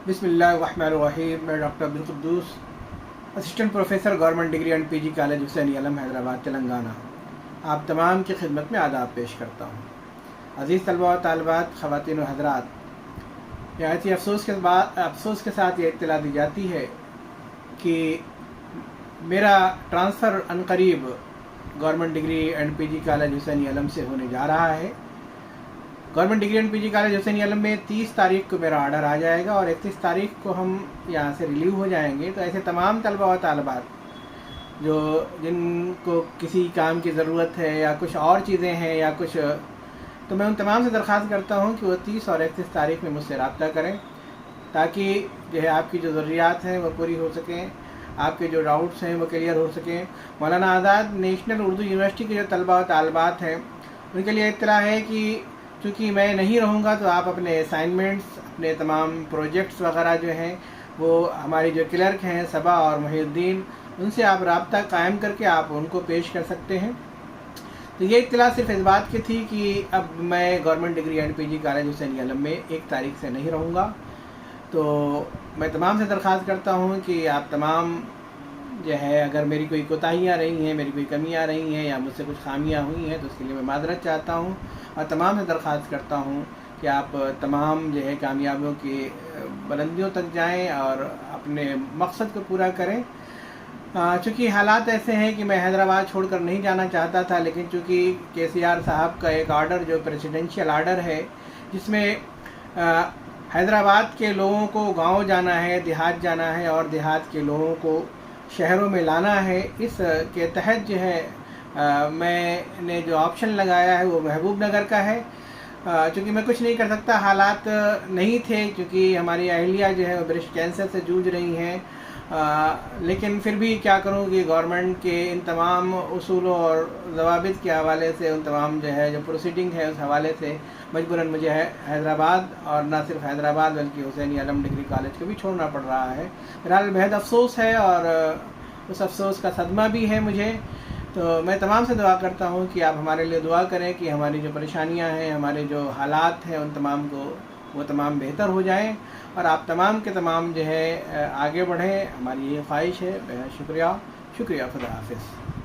بسم اللہ الرحمن الرحیم۔ میں doctor Abdul Quddus, assistant professor government degree and P G college Hussain Alam, Hyderabad, Telangana, آپ تمام کی خدمت میں آداب پیش کرتا ہوں۔ عزیز طلباء و طالبات، خواتین و حضرات، نہایت ہی افسوس کے ساتھ یہ اطلاع دی جاتی ہے کہ میرا ٹرانسفر عنقریب government degree and P G college Hussain Alam سے ہونے جا رہا ہے۔ Government degree and P G college Hussain Alam میں 30 تاریخ کو میرا آرڈر آ جائے گا اور 31 تاریخ کو ہم یہاں سے ریلیو ہو جائیں گے۔ تو ایسے تمام طلباء و طالبات جن کو کسی کام کی ضرورت ہے یا کچھ اور چیزیں ہیں یا کچھ، تو میں ان تمام سے درخواست کرتا ہوں کہ وہ 30 اور 31 تاریخ میں مجھ سے رابطہ کریں تاکہ جو ہے آپ کی جو ضروریات ہیں وہ پوری ہو سکیں، آپ کے جو ڈاؤٹس ہیں وہ کلیئر ہو سکیں۔ مولانا آزاد نیشنل اردو یونیورسٹی کے جو طلباء و طالبات ہیں ان کے لیے اطلاع ہے کہ چونکہ میں نہیں رہوں گا تو آپ اپنے اسائنمنٹس، اپنے تمام پروجیکٹس وغیرہ جو ہیں وہ ہماری جو کلرک ہیں صبا اور محی الدین، ان سے آپ رابطہ قائم کر کے آپ ان کو پیش کر سکتے ہیں۔ تو یہ اطلاع صرف اس بات کی تھی کہ اب میں government degree and P G college Hussain Alam میں 1 تاریخ سے نہیں رہوں گا۔ تو میں تمام سے درخواست کرتا ہوں کہ آپ تمام جو ہے، اگر میری کوئی کوتاہیاں رہی ہیں، میری کوئی کمیاں رہی ہیں یا مجھ سے کچھ خامیاں ہوئی ہیں تو اس کے لیے میں معذرت چاہتا ہوں، اور تمام سے درخواست کرتا ہوں کہ آپ تمام جو ہے کامیابیوں کی بلندیوں تک جائیں اور اپنے مقصد کو پورا کریں۔ چونکہ حالات ایسے ہیں کہ میں حیدرآباد چھوڑ کر نہیں جانا چاہتا تھا، لیکن چونکہ KCR صاحب کا ایک آرڈر جو پریسیڈنشیل آرڈر ہے جس میں حیدرآباد کے لوگوں کو گاؤں جانا ہے، دیہات جانا ہے اور دیہات کے لوگوں کو شہروں میں لانا ہے، اس کے تحت جو ہے میں نے جو آپشن لگایا ہے وہ محبوب نگر کا ہے۔ چونکہ میں کچھ نہیں کر سکتا، حالات نہیں تھے، کیونکہ ہماری اہلیہ جو ہے وہ بریسٹ کینسر سے جوجھ رہی ہیں، لیکن پھر بھی کیا کروں کہ گورنمنٹ کے ان تمام اصولوں اور ضوابط کے حوالے سے، ان تمام جو ہے جو پروسیڈنگ ہے اس حوالے سے مجبوراً مجھے حیدرآباد، اور نہ صرف حیدرآباد بلکہ حسین عالم ڈگری کالج کو بھی چھوڑنا پڑ رہا ہے۔ بہرحال بہت افسوس ہے اور اس افسوس کا صدمہ بھی ہے مجھے۔ تو میں تمام سے دعا کرتا ہوں کہ آپ ہمارے لیے دعا کریں کہ ہماری جو پریشانیاں ہیں، ہمارے جو حالات ہیں، ان تمام کو وہ تمام بہتر ہو جائیں اور آپ تمام کے تمام جو ہے آگے بڑھیں، ہماری یہ خواہش ہے۔ بہت شکریہ، خدا حافظ۔